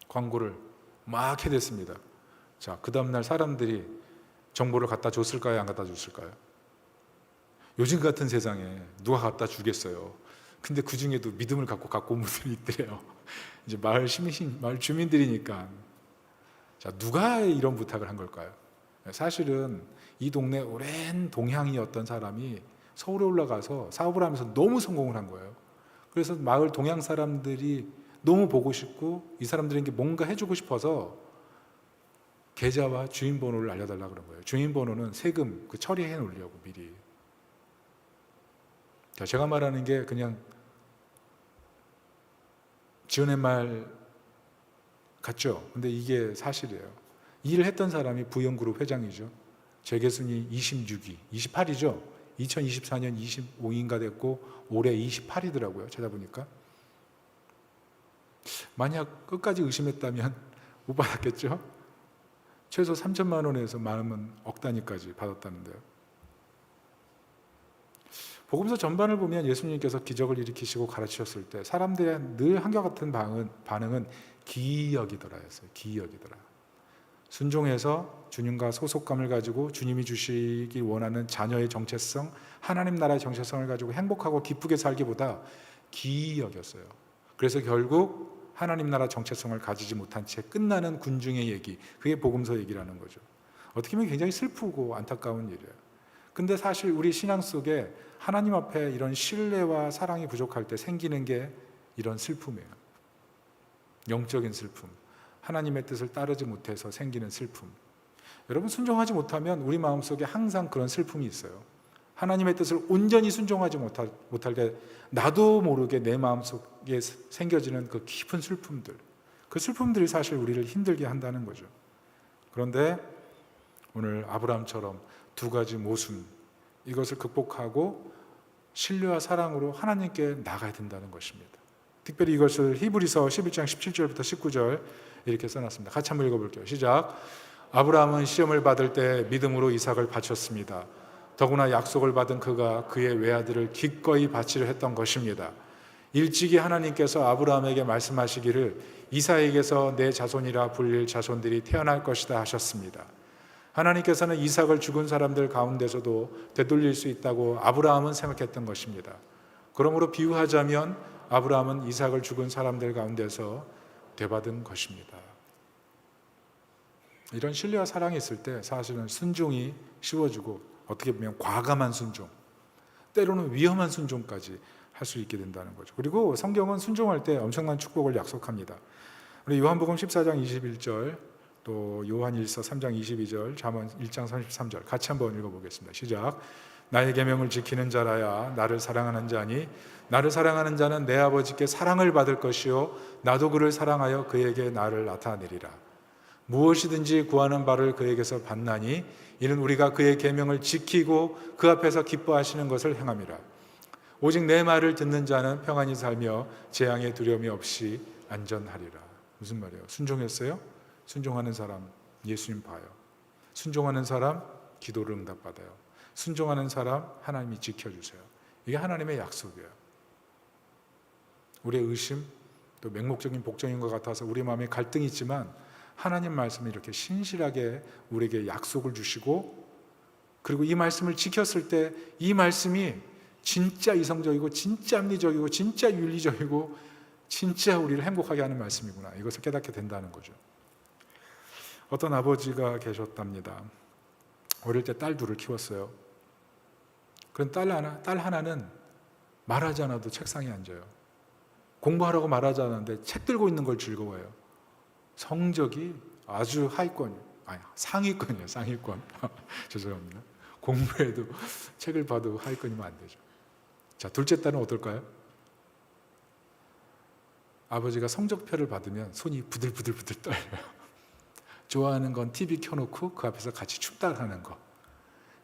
S1: 광고를 막 해댔습니다. 자, 그 다음날 사람들이 정보를 갖다 줬을까요? 안 갖다 줬을까요? 요즘 같은 세상에 누가 갖다 주겠어요? 근데 그 중에도 믿음을 갖고 온 분들이 있더래요. 이제 마을 주민들이니까. 자, 누가 이런 부탁을 한 걸까요? 사실은 이 동네 오랜 동향이었던 사람이 서울에 올라가서 사업을 하면서 너무 성공을 한 거예요. 그래서 마을 동향 사람들이 너무 보고 싶고 이 사람들에게 뭔가 해주고 싶어서 계좌와 주인번호를 알려달라고 그런 거예요. 주인번호는 세금 처리해 놓으려고 미리. 자, 제가 말하는 게 그냥 지어낸 말 같죠? 근데 이게 사실이에요. 이 일을 했던 사람이 부영그룹 회장이죠. 재계순위 26위, 28위죠. 2024년 25위인가 됐고 올해 28위더라고요. 찾아보니까. 만약 끝까지 의심했다면 못 받았겠죠? 최소 3천만 원에서 많으면 억 단위까지 받았다는데요. 복음서 전반을 보면 예수님께서 기적을 일으키시고 가르치셨을 때 사람들의 늘 한결같은 반응은 기이여기더라였어요. 기이여기더라. 순종해서 주님과 소속감을 가지고 주님이 주시기 원하는 자녀의 정체성, 하나님 나라의 정체성을 가지고 행복하고 기쁘게 살기보다 기이여겼어요. 그래서 결국 하나님 나라 정체성을 가지지 못한 채 끝나는 군중의 얘기, 그게 복음서 얘기라는 거죠. 어떻게 보면 굉장히 슬프고 안타까운 일이에요. 근데 사실 우리 신앙 속에 하나님 앞에 이런 신뢰와 사랑이 부족할 때 생기는 게 이런 슬픔이에요. 영적인 슬픔, 하나님의 뜻을 따르지 못해서 생기는 슬픔. 여러분, 순종하지 못하면 우리 마음속에 항상 그런 슬픔이 있어요. 하나님의 뜻을 온전히 순종하지 못할 때 나도 모르게 내 마음속에 생겨지는 그 깊은 슬픔들, 그 슬픔들이 사실 우리를 힘들게 한다는 거죠. 그런데 오늘 아브라함처럼 두 가지 모순, 이것을 극복하고 신뢰와 사랑으로 하나님께 나가야 된다는 것입니다. 특별히 이것을 히브리서 11장 17절부터 19절 이렇게 써놨습니다. 같이 한번 읽어볼게요. 시작. 아브라함은 시험을 받을 때 믿음으로 이삭을 바쳤습니다. 더구나 약속을 받은 그가 그의 외아들을 기꺼이 바치려 했던 것입니다. 일찍이 하나님께서 아브라함에게 말씀하시기를 이삭에게서 내 자손이라 불릴 자손들이 태어날 것이다 하셨습니다. 하나님께서는 이삭을 죽은 사람들 가운데서도 되돌릴 수 있다고 아브라함은 생각했던 것입니다. 그러므로 비유하자면 아브라함은 이삭을 죽은 사람들 가운데서 되받은 것입니다. 이런 신뢰와 사랑이 있을 때 사실은 순종이 쉬워지고 어떻게 보면 과감한 순종, 때로는 위험한 순종까지 할 수 있게 된다는 거죠. 그리고 성경은 순종할 때 엄청난 축복을 약속합니다. 우리 요한복음 14장 21절, 또 요한일서 3장 22절, 잠언 1장 33절 같이 한번 읽어보겠습니다. 시작. 나의 계명을 지키는 자라야 나를 사랑하는 자니 나를 사랑하는 자는 내 아버지께 사랑을 받을 것이요 나도 그를 사랑하여 그에게 나를 나타내리라. 무엇이든지 구하는 바를 그에게서 받나니 이는 우리가 그의 계명을 지키고 그 앞에서 기뻐하시는 것을 행함이라. 오직 내 말을 듣는 자는 평안히 살며 재앙의 두려움이 없이 안전하리라. 무슨 말이에요? 순종했어요? 순종하는 사람 예수님 봐요. 순종하는 사람 기도를 응답받아요. 순종하는 사람 하나님이 지켜주세요. 이게 하나님의 약속이에요. 우리의 의심, 또 맹목적인 복종인 것 같아서 우리 마음에 갈등이 있지만 하나님 말씀이 이렇게 신실하게 우리에게 약속을 주시고 그리고 이 말씀을 지켰을 때 이 말씀이 진짜 이성적이고 진짜 합리적이고 진짜 윤리적이고 진짜 우리를 행복하게 하는 말씀이구나, 이것을 깨닫게 된다는 거죠. 어떤 아버지가 계셨답니다. 어릴 때 딸 둘을 키웠어요. 그런 딸 하나는 말하지 않아도 책상에 앉아요. 공부하라고 말하지 않았는데 책 들고 있는 걸 즐거워해요. 성적이 아주 하위권, 아니 상위권이에요. 상위권. 죄송합니다. 공부해도 책을 봐도 하위권이면 안 되죠. 자, 둘째 딸은 어떨까요? 아버지가 성적표를 받으면 손이 부들부들 떨려요. 좋아하는 건 TV 켜놓고 그 앞에서 같이 춤따라하는 거.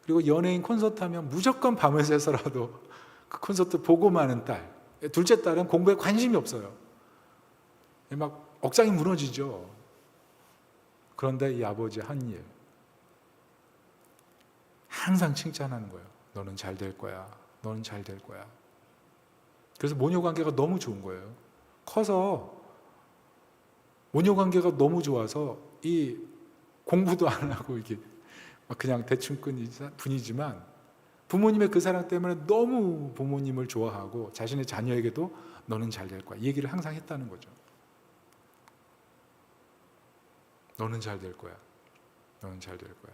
S1: 그리고 연예인 콘서트 하면 무조건 밤을 새서라도 그 콘서트 보고 마는 딸. 둘째 딸은 공부에 관심이 없어요. 막 억장이 무너지죠. 그런데 이 아버지의 한 일, 항상 칭찬하는 거예요. 너는 잘 될 거야. 너는 잘 될 거야. 그래서 모녀 관계가 너무 좋은 거예요. 커서 모녀 관계가 너무 좋아서 이 공부도 안 하고 이게 그냥 대충 끈 분이지만 부모님의 그 사랑 때문에 너무 부모님을 좋아하고 자신의 자녀에게도 너는 잘 될 거야, 이 얘기를 항상 했다는 거죠. 너는 잘 될 거야. 너는 잘 될 거야.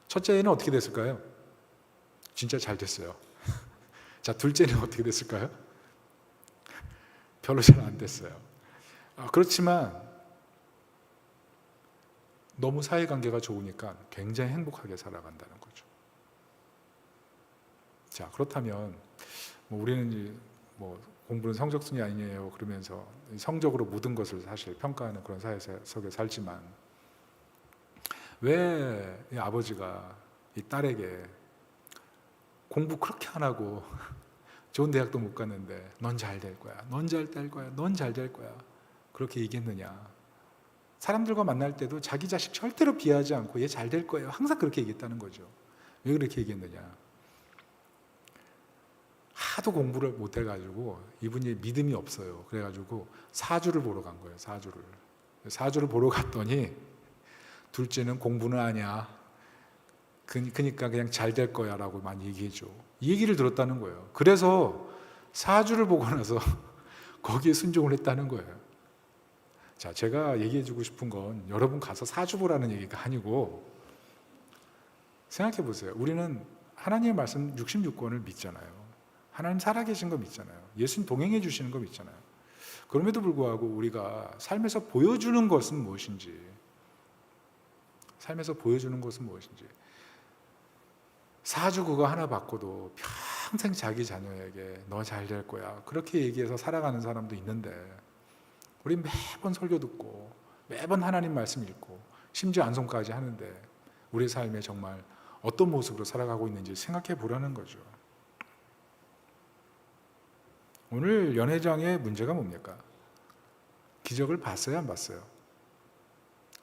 S1: 첫째는 어떻게 됐을까요? 진짜 잘 됐어요. 자, 둘째는 어떻게 됐을까요? 별로 잘 안 됐어요. 그렇지만 너무 사이관계가 좋으니까 굉장히 행복하게 살아간다는 거죠. 자, 그렇다면 우리는 이제 공부는 성적순이 아니에요 그러면서 성적으로 모든 것을 사실 평가하는 그런 사회 속에 살지만, 왜 이 아버지가 이 딸에게 공부 그렇게 안 하고 좋은 대학도 못 갔는데 넌 잘 될 거야, 넌 잘 될 거야, 넌 잘 될 거야 그렇게 얘기했느냐? 사람들과 만날 때도 자기 자식 절대로 비하하지 않고 얘 잘 될 거예요 항상 그렇게 얘기했다는 거죠. 왜 그렇게 얘기했느냐? 하도 공부를 못 해가지고 이분이 믿음이 없어요. 그래가지고 사주를 보러 간 거예요. 사주를 보러 갔더니 둘째는 공부는 아니야, 그러니까 그냥 잘 될 거야 라고 많이 얘기해줘. 이 얘기를 들었다는 거예요. 그래서 사주를 보고 나서 거기에 순종을 했다는 거예요. 자, 제가 얘기해주고 싶은 건 여러분 가서 사주 보라는 얘기가 아니고, 생각해 보세요. 우리는 하나님의 말씀 66권을 믿잖아요. 하나님 살아계신 거 믿잖아요. 예수님 동행해 주시는 거 믿잖아요. 그럼에도 불구하고 우리가 삶에서 보여주는 것은 무엇인지, 사주 그거 하나 받고도 평생 자기 자녀에게 너 잘 될 거야 그렇게 얘기해서 살아가는 사람도 있는데, 우리 매번 설교 듣고 매번 하나님 말씀 읽고 심지어 안송까지 하는데 우리 삶에 정말 어떤 모습으로 살아가고 있는지 생각해 보라는 거죠. 오늘 연회장의 문제가 뭡니까? 기적을 봤어요, 안 봤어요?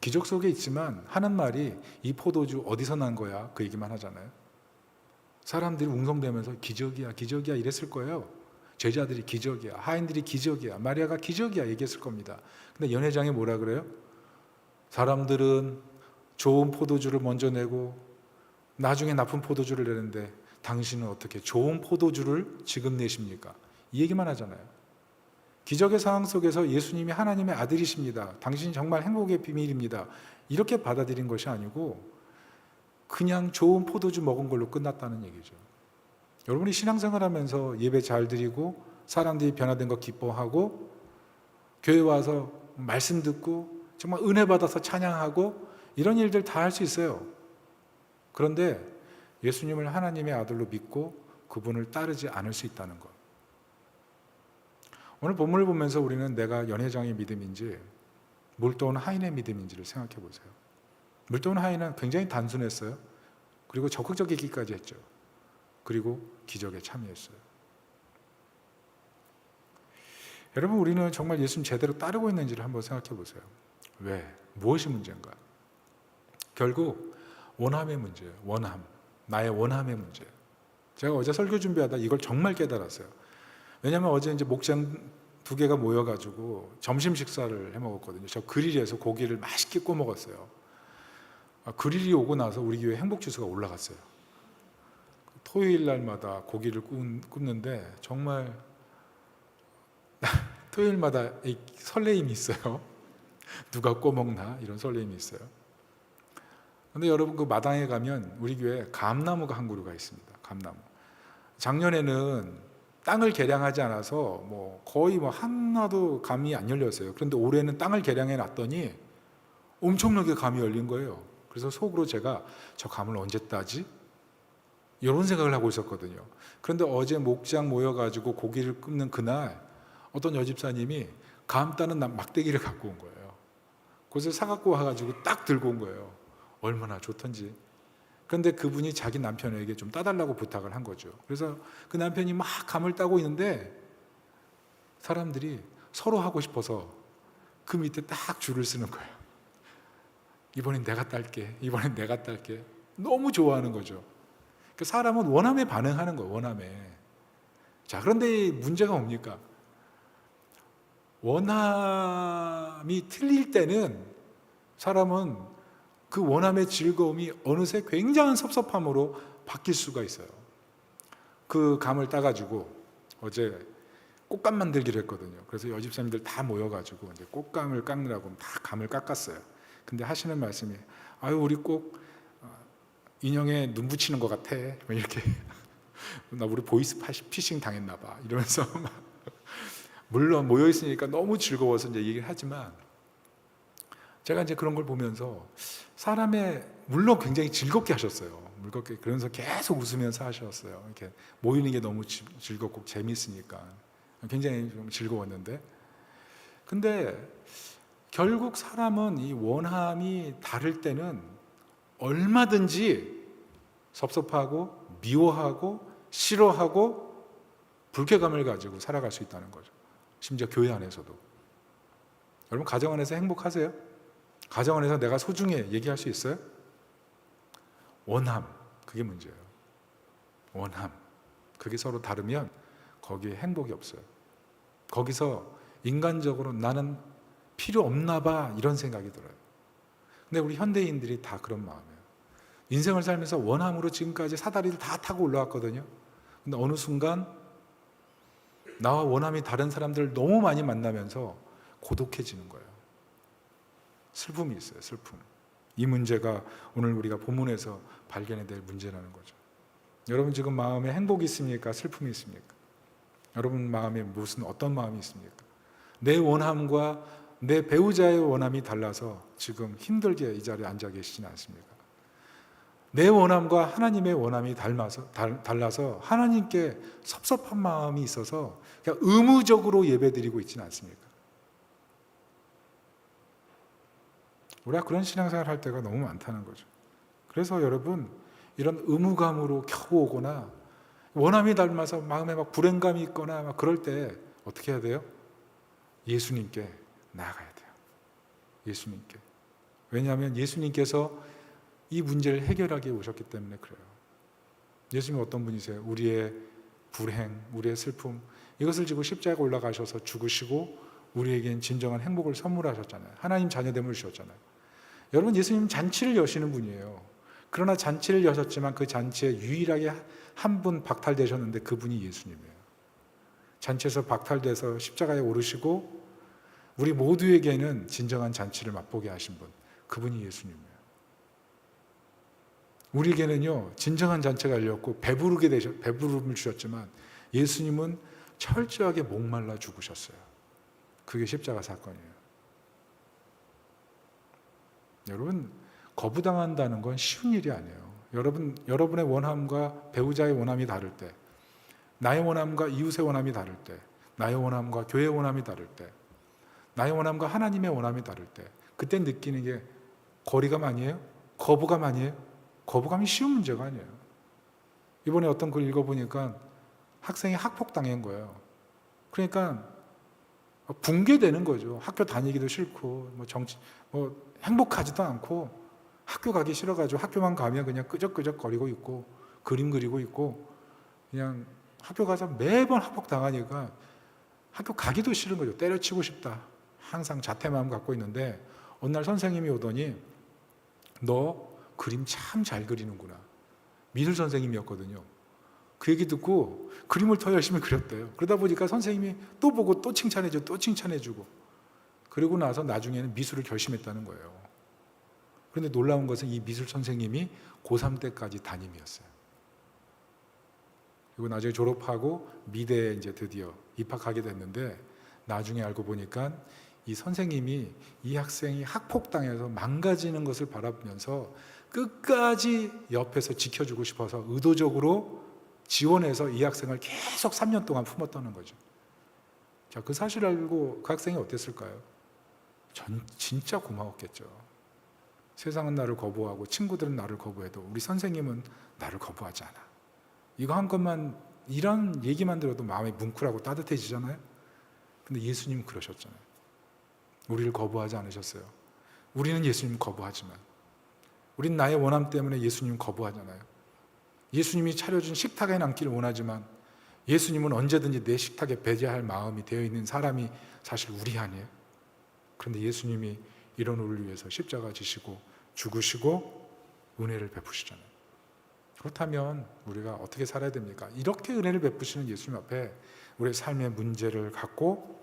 S1: 기적 속에 있지만 하는 말이 이 포도주 어디서 난 거야? 그 얘기만 하잖아요. 사람들이 웅성대면서 기적이야, 기적이야 이랬을 거예요. 제자들이 기적이야, 하인들이 기적이야, 마리아가 기적이야 얘기했을 겁니다. 근데 연회장이 뭐라 그래요? 사람들은 좋은 포도주를 먼저 내고 나중에 나쁜 포도주를 내는데 당신은 어떻게 좋은 포도주를 지금 내십니까? 이 얘기만 하잖아요. 기적의 상황 속에서 예수님이 하나님의 아들이십니다, 당신이 정말 행복의 비밀입니다, 이렇게 받아들인 것이 아니고 그냥 좋은 포도주 먹은 걸로 끝났다는 얘기죠. 여러분이 신앙생활 하면서 예배 잘 드리고 사람들이 변화된 거 기뻐하고 교회 와서 말씀 듣고 정말 은혜 받아서 찬양하고 이런 일들 다 할 수 있어요. 그런데 예수님을 하나님의 아들로 믿고 그분을 따르지 않을 수 있다는 것. 오늘 본문을 보면서 우리는 내가 연회장의 믿음인지 물도온 하인의 믿음인지를 생각해 보세요. 물도온 하인은 굉장히 단순했어요. 그리고 적극적이기까지 했죠. 그리고 기적에 참여했어요. 여러분, 우리는 정말 예수님 제대로 따르고 있는지를 한번 생각해 보세요. 왜? 무엇이 문제인가? 결국 원함의 문제예요. 원함. 나의 원함의 문제예요. 제가 어제 설교 준비하다 이걸 정말 깨달았어요. 왜냐하면 어제 이제 목장 2개가 모여가지고 점심 식사를 해 먹었거든요. 저 그릴에서 고기를 맛있게 구워 먹었어요. 그릴이 오고 나서 우리 교회 행복지수가 올라갔어요. 토요일 날마다 고기를 굽는데 정말 토요일마다 설레임이 있어요. 누가 꼬먹나 이런 설레임이 있어요. 근데 여러분, 그 마당에 가면 우리 교회에 감나무가 한 그루가 있습니다. 감나무. 작년에는 땅을 개량하지 않아서 거의 하나도 감이 안 열렸어요. 그런데 올해는 땅을 개량해 놨더니 엄청나게 감이 열린 거예요. 그래서 속으로 제가 저 감을 언제 따지? 이런 생각을 하고 있었거든요. 그런데 어제 목장 모여가지고 고기를 굽는 그날 어떤 여집사님이 감 따는 막대기를 갖고 온 거예요. 그래서 사갖고 와가지고 딱 들고 온 거예요. 얼마나 좋던지. 그런데 그분이 자기 남편에게 좀 따달라고 부탁을 한 거죠. 그래서 그 남편이 막 감을 따고 있는데 사람들이 서로 하고 싶어서 그 밑에 딱 줄을 쓰는 거예요. 이번엔 내가 딸게, 이번엔 내가 딸게. 너무 좋아하는 거죠. 그 사람은 원함에 반응하는 거예요. 원함에. 자, 그런데 문제가 뭡니까? 원함이 틀릴 때는 사람은 그 원함의 즐거움이 어느새 굉장한 섭섭함으로 바뀔 수가 있어요. 그 감을 따가지고 어제 꽃감 만들기로 했거든요. 그래서 여집사님들 다 모여가지고 이제 꽃감을 깎느라고 다 감을 깎았어요. 근데 하시는 말씀이, 아유, 우리 꼭 인형에 눈 붙이는 것 같아. 이렇게. 나 우리 보이스 피싱 당했나 봐. 이러면서 물론 모여있으니까 너무 즐거워서 이제 얘기를 하지만 제가 이제 그런 걸 보면서 사람의, 물론 굉장히 즐겁게 하셨어요. 즐겁게. 그러면서 계속 웃으면서 하셨어요. 이렇게 모이는 게 너무 즐겁고 재밌으니까. 굉장히 좀 즐거웠는데. 근데 결국 사람은 이 원함이 다를 때는 얼마든지 섭섭하고 미워하고 싫어하고 불쾌감을 가지고 살아갈 수 있다는 거죠. 심지어 교회 안에서도. 여러분, 가정 안에서 행복하세요? 가정 안에서 내가 소중해 얘기할 수 있어요? 원함, 그게 문제예요. 원함, 그게 서로 다르면 거기에 행복이 없어요. 거기서 인간적으로 나는 필요 없나 봐 이런 생각이 들어요. 근데 우리 현대인들이 다 그런 마음이에요. 인생을 살면서 원함으로 지금까지 사다리를 다 타고 올라왔거든요. 근데 어느 순간 나와 원함이 다른 사람들을 너무 많이 만나면서 고독해지는 거예요. 슬픔이 있어요. 슬픔. 이 문제가 오늘 우리가 본문에서 발견해야 될 문제라는 거죠. 여러분, 지금 마음에 행복이 있습니까? 슬픔이 있습니까? 여러분 마음에 어떤 마음이 있습니까? 내 원함과 내 배우자의 원함이 달라서 지금 힘들게 이 자리에 앉아 계시지는 않습니까? 내 원함과 하나님의 원함이 달라서 하나님께 섭섭한 마음이 있어서 그냥 의무적으로 예배드리고 있지는 않습니까? 우리가 그런 신앙생활 할 때가 너무 많다는 거죠. 그래서 여러분, 이런 의무감으로 겨우 오거나 원함이 닮아서 마음에 막 불행감이 있거나 막 그럴 때 어떻게 해야 돼요? 예수님께 나아가야 돼요. 예수님께. 왜냐하면 예수님께서 이 문제를 해결하기 위해 오셨기 때문에 그래요. 예수님은 어떤 분이세요? 우리의 불행, 우리의 슬픔, 이것을 지고 십자가에 올라가셔서 죽으시고 우리에겐 진정한 행복을 선물하셨잖아요. 하나님 자녀됨을 주셨잖아요. 여러분, 예수님 잔치를 여시는 분이에요. 그러나 잔치를 여셨지만 그 잔치에 유일하게 한 분 박탈되셨는데 그분이 예수님이에요. 잔치에서 박탈돼서 십자가에 오르시고 우리 모두에게는 진정한 잔치를 맛보게 하신 분, 그분이 예수님이에요. 우리에게는요, 진정한 잔치가 열렸고 배부름을 주셨지만 예수님은 철저하게 목말라 죽으셨어요. 그게 십자가 사건이에요. 여러분, 거부당한다는 건 쉬운 일이 아니에요. 여러분의 원함과 배우자의 원함이 다를 때, 나의 원함과 이웃의 원함이 다를 때, 나의 원함과 교회의 원함이 다를 때, 나의 원함과 하나님의 원함이 다를 때, 그때 느끼는 게 거리감 아니에요? 거부감 아니에요? 거부감이 쉬운 문제가 아니에요. 이번에 어떤 글 읽어보니까 학생이 학폭당한 거예요. 그러니까 붕괴되는 거죠. 학교 다니기도 싫고, 행복하지도 않고, 학교 가기 싫어가지고 학교만 가면 그냥 끄적끄적거리고 있고, 그림 그리고 있고, 그냥 학교 가서 매번 학폭당하니까 학교 가기도 싫은 거죠. 때려치고 싶다. 항상 자퇴 마음 갖고 있는데, 어느 날 선생님이 오더니, 너 그림 참 잘 그리는구나. 미술 선생님이었거든요. 그 얘기 듣고 그림을 더 열심히 그렸대요. 그러다 보니까 선생님이 또 보고 또 칭찬해주고 또 칭찬해주고, 그러고 나서 나중에는 미술을 결심했다는 거예요. 그런데 놀라운 것은 이 미술 선생님이 고3 때까지 담임이었어요. 그리고 나중에 졸업하고 미대에 이제 드디어 입학하게 됐는데, 나중에 알고 보니까 이 선생님이 이 학생이 학폭당해서 망가지는 것을 바라보면서 끝까지 옆에서 지켜주고 싶어서 의도적으로 지원해서 이 학생을 계속 3년 동안 품었다는 거죠. 자, 그 사실을 알고 그 학생이 어땠을까요? 전 진짜 고마웠겠죠. 세상은 나를 거부하고 친구들은 나를 거부해도 우리 선생님은 나를 거부하지 않아. 이거 한 것만, 이런 얘기만 들어도 마음이 뭉클하고 따뜻해지잖아요. 근데 예수님은 그러셨잖아요. 우리를 거부하지 않으셨어요. 우리는 예수님 거부하지만, 우린 나의 원함 때문에 예수님 거부하잖아요. 예수님이 차려준 식탁에 남기를 원하지만 예수님은 언제든지 내 식탁에 배제할 마음이 되어 있는 사람이 사실 우리 아니에요. 그런데 예수님이 이런 우리를 위해서 십자가 지시고 죽으시고 은혜를 베푸시잖아요. 그렇다면 우리가 어떻게 살아야 됩니까? 이렇게 은혜를 베푸시는 예수님 앞에 우리의 삶의 문제를 갖고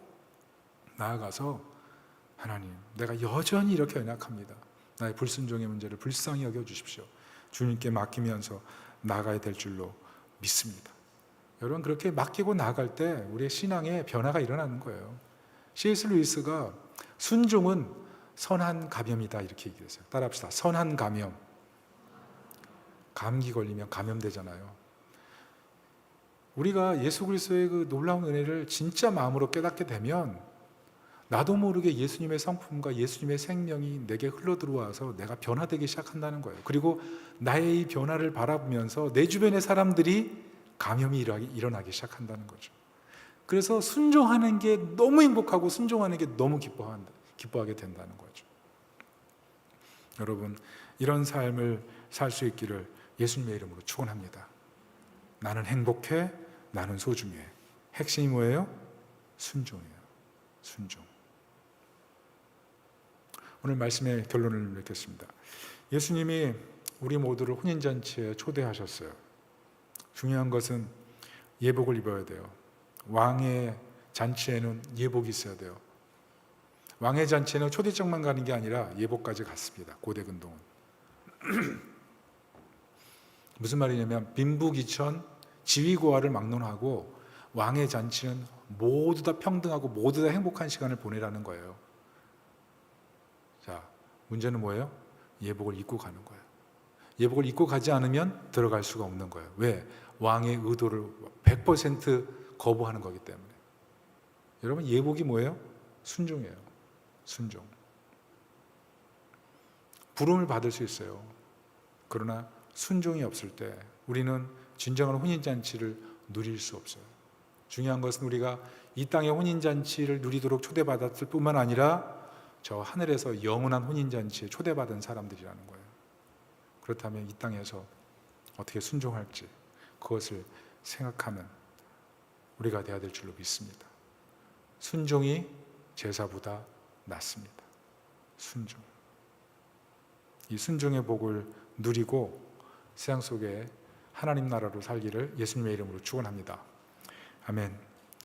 S1: 나아가서, 하나님, 내가 여전히 이렇게 연약합니다. 나의 불순종의 문제를 불쌍히 여겨주십시오. 주님께 맡기면서 나아가야 될 줄로 믿습니다. 여러분, 그렇게 맡기고 나아갈 때 우리의 신앙에 변화가 일어나는 거예요. C.S. 루이스가 순종은 선한 감염이다 이렇게 얘기했어요. 따라합시다. 선한 감염. 감기 걸리면 감염되잖아요. 우리가 예수 그리스도의 그 놀라운 은혜를 진짜 마음으로 깨닫게 되면 나도 모르게 예수님의 성품과 예수님의 생명이 내게 흘러들어와서 내가 변화되기 시작한다는 거예요. 그리고 나의 이 변화를 바라보면서 내 주변의 사람들이 감염이 일어나기 시작한다는 거죠. 그래서 순종하는 게 너무 행복하고 순종하는 게 너무 기뻐하게 된다는 거죠. 여러분, 이런 삶을 살 수 있기를 예수님의 이름으로 축원합니다. 나는 행복해, 나는 소중해. 핵심이 뭐예요? 순종이에요. 순종. 오늘 말씀의 결론을 맺겠습니다. 예수님이 우리 모두를 혼인잔치에 초대하셨어요. 중요한 것은 예복을 입어야 돼요. 왕의 잔치에는 예복이 있어야 돼요. 왕의 잔치에는 초대장만 가는 게 아니라 예복까지 갔습니다. 고대 근동은. 무슨 말이냐면 빈부귀천, 지위고하를 막론하고 왕의 잔치는 모두 다 평등하고 모두 다 행복한 시간을 보내라는 거예요. 자, 문제는 뭐예요? 예복을 입고 가는 거예요. 예복을 입고 가지 않으면 들어갈 수가 없는 거예요. 왜? 왕의 의도를 100% 거부하는 거기 때문에. 여러분, 예복이 뭐예요? 순종이에요. 순종. 부름을 받을 수 있어요. 그러나 순종이 없을 때 우리는 진정한 혼인잔치를 누릴 수 없어요. 중요한 것은 우리가 이 땅의 혼인잔치를 누리도록 초대받았을 뿐만 아니라 저 하늘에서 영원한 혼인잔치에 초대받은 사람들이라는 거예요. 그렇다면 이 땅에서 어떻게 순종할지 그것을 생각하는 우리가 되어야 될 줄로 믿습니다. 순종이 제사보다 낫습니다. 순종. 이 순종의 복을 누리고 세상 속에 하나님 나라로 살기를 예수님의 이름으로 축원합니다. 아멘.